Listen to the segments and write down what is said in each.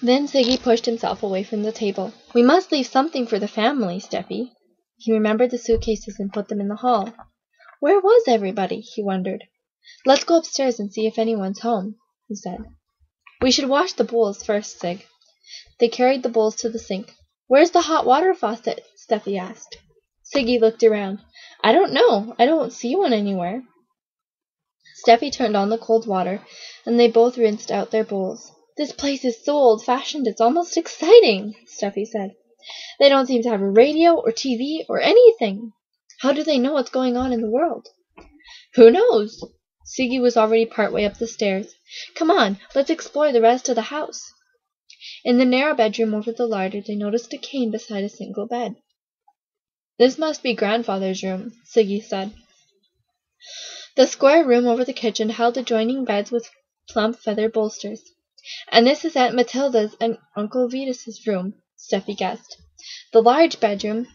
Then Sigi pushed himself away from the table. "We must leave something for the family, Steffi." He remembered the suitcases and put them in the hall. Where was everybody? He wondered. "Let's go upstairs and see if anyone's home," he said. "We should wash the bowls first, Sig." They carried the bowls to the sink. "Where's the hot water faucet?" Steffi asked. Sigi looked around. "I don't know. I don't see one anywhere." Steffi turned on the cold water, and they both rinsed out their bowls. "This place is so old-fashioned it's almost exciting," Steffi said. "They don't seem to have a radio or TV or anything. How do they know what's going on in the world?" "Who knows?" Sigi was already part way up the stairs. "Come on, let's explore the rest of the house." In the narrow bedroom over the larder they noticed a cane beside a single bed. "This must be grandfather's room," Sigi said. The square room over the kitchen held adjoining beds with plump feather bolsters. "And this is Aunt Mathilde's and Uncle Vitus's room," Steffi guessed. The large bedroom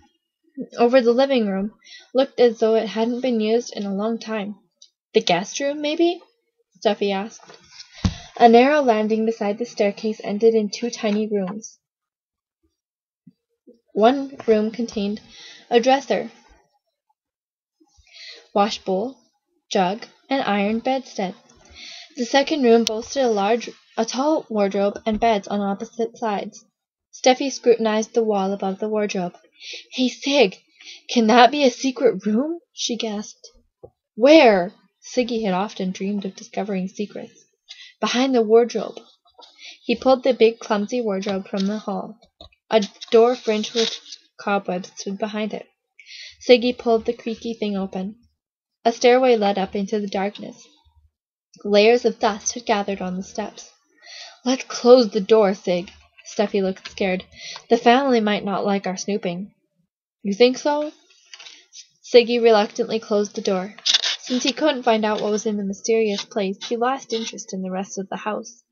over the living room looked as though it hadn't been used in a long time. "The guest room, maybe?" Steffi asked. A narrow landing beside the staircase ended in two tiny rooms. One room contained a dresser, washbowl, jug, and iron bedstead. The second room boasted a tall wardrobe and beds on opposite sides. Steffi scrutinized the wall above the wardrobe. "Hey, Sig, can that be a secret room?" she gasped. "Where?" Sigi had often dreamed of discovering secrets. "Behind the wardrobe." He pulled the big, clumsy wardrobe from the hall. A door fringed with cobwebs stood behind it. Sigi pulled the creaky thing open. A stairway led up into the darkness. Layers of dust had gathered on the steps. "Let's close the door, Sig." Steffi looked scared. "The family might not like our snooping." "You think so?" Sigi reluctantly closed the door. Since he couldn't find out what was in the mysterious place, he lost interest in the rest of the house.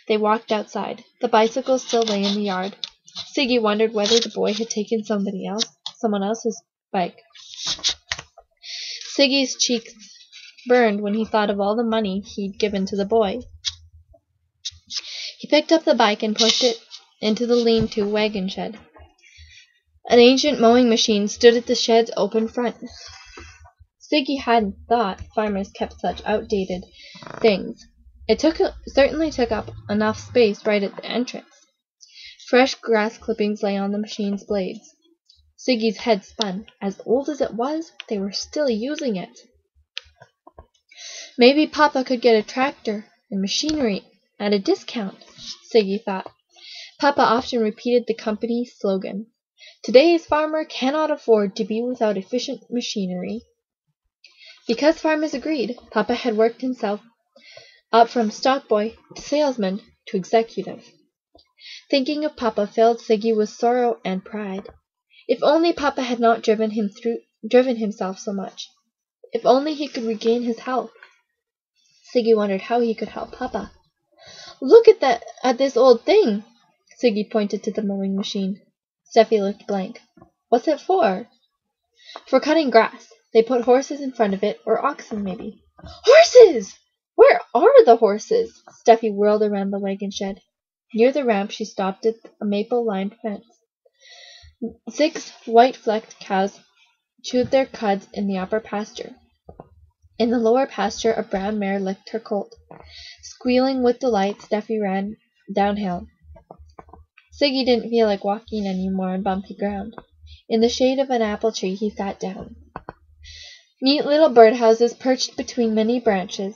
They walked outside. The bicycle still lay in the yard. Sigi wondered whether the boy had taken someone else's bike. Sigi's cheeks burned when he thought of all the money he'd given to the boy. He picked up the bike and pushed it into the lean-to wagon shed. An ancient mowing machine stood at the shed's open front. Sigi hadn't thought farmers kept such outdated things. It certainly took up enough space right at the entrance. Fresh grass clippings lay on the machine's blades. Sigi's head spun. As old as it was, they were still using it. Maybe Papa could get a tractor and machinery at a discount, Sigi thought. Papa often repeated the company's slogan, "Today's farmer cannot afford to be without efficient machinery." Because farmers agreed, Papa had worked himself up from stockboy to salesman to executive. Thinking of Papa filled Sigi with sorrow and pride. If only Papa had not driven himself so much. If only he could regain his health. Sigi wondered how he could help Papa. "Look at this old thing!" Sigi pointed to the mowing machine. Steffi looked blank. "What's it for?" "For cutting grass. They put horses in front of it, or oxen, maybe." "Horses! Where are the horses?" Steffi whirled around the wagon shed. Near the ramp she stopped at a maple-lined fence. 6 white-flecked cows chewed their cuds in the upper pasture. In the lower pasture a brown mare licked her colt. Squealing with delight, Steffi ran downhill. Sigi didn't feel like walking any more on bumpy ground. In the shade of an apple tree he sat down. Neat little birdhouses perched between many branches.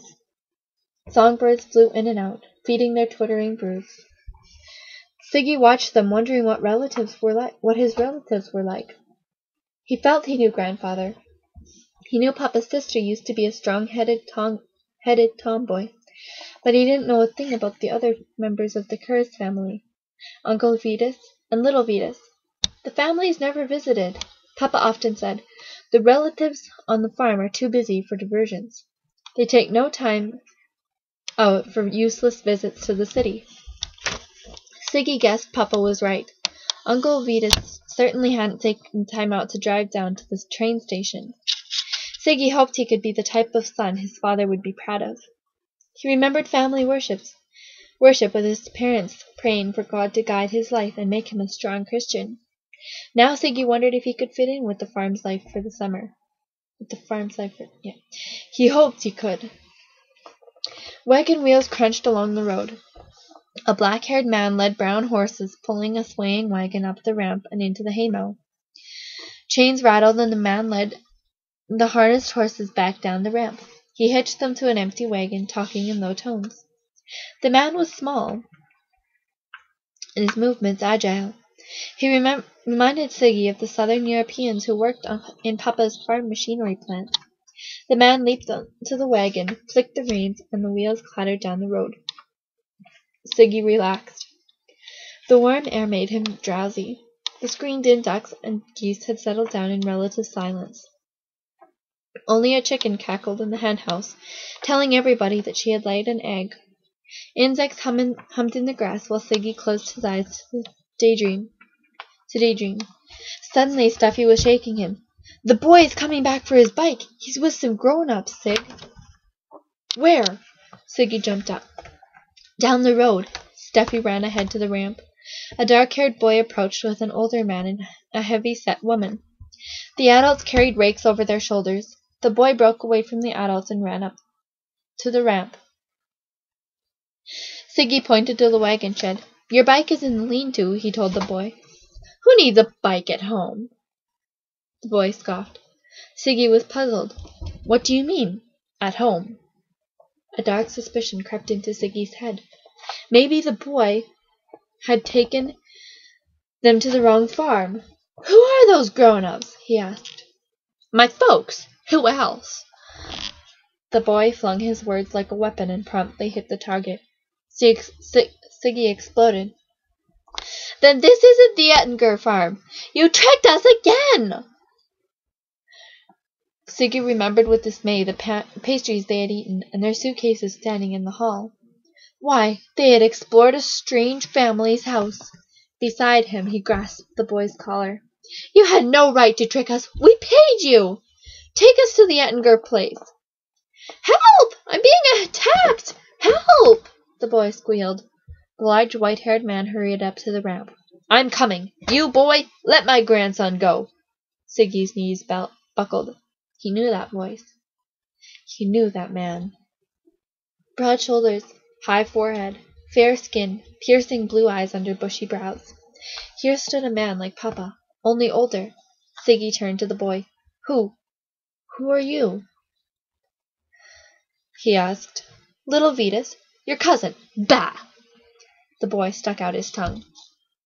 Songbirds flew in and out, feeding their twittering broods. Sigi watched them, wondering what his relatives were like. He felt he knew grandfather. He knew Papa's sister used to be a strong-headed tomboy, but he didn't know a thing about the other members of the Curtis family, Uncle Vitus and Little Vitus. The families never visited. Papa often said, "The relatives on the farm are too busy for diversions. They take no time out for useless visits to the city." Sigi guessed Papa was right. Uncle Vitus certainly hadn't taken time out to drive down to the train station. Sigi hoped he could be the type of son his father would be proud of. He remembered family worships worship with his parents, praying for God to guide his life and make him a strong Christian. Now Sigi wondered if he could fit in with the farm's life for the summer. He hoped he could. Wagon wheels crunched along the road. A black-haired man led brown horses, pulling a swaying wagon up the ramp and into the haymow. Chains rattled, and the man led the harnessed horses back down the ramp. He hitched them to an empty wagon, talking in low tones. The man was small, and his movements agile. He reminded Sigi of the southern Europeans who worked in Papa's farm machinery plant. The man leaped onto the wagon, flicked the reins, and the wheels clattered down the road. Sigi relaxed. The warm air made him drowsy. The screened-in ducks and geese had settled down in relative silence. Only a chicken cackled in the henhouse, telling everybody that she had laid an egg. Insects hummed in the grass while Sigi closed his eyes to daydream. Suddenly, Steffi was shaking him. "The boy is coming back for his bike. He's with some grown-ups, Sig." "Where?" Sigi jumped up. "Down the road." Steffi ran ahead to the ramp. A dark-haired boy approached with an older man and a heavy-set woman. The adults carried rakes over their shoulders. The boy broke away from the adults and ran up to the ramp. Sigi pointed to the wagon shed. "Your bike is in the lean-to," he told the boy. "Who needs a bike at home?" The boy scoffed. Sigi was puzzled. "What do you mean, at home?" A dark suspicion crept into Sigi's head. Maybe the boy had taken them to the wrong farm. "Who are those grown-ups?" he asked. "My folks. Who else?" The boy flung his words like a weapon and promptly hit the target. Sigi exploded. "Then this isn't the Ettinger farm. You tricked us again!" Sigi remembered with dismay the pastries they had eaten and their suitcases standing in the hall. Why, they had explored a strange family's house. Beside him, he grasped the boy's collar. "You had no right to trick us. We paid you. Take us to the Ettinger place." "Help! I'm being attacked! Help!" the boy squealed. The large white-haired man hurried up to the ramp. "I'm coming. You, boy, let my grandson go." Sigi's knees buckled. He knew that voice. He knew that man. Broad shoulders, high forehead, fair skin, piercing blue eyes under bushy brows. Here stood a man like Papa, only older. Sigi turned to the boy. Who are you?" he asked. "Little Vitus, your cousin. Bah!" The boy stuck out his tongue.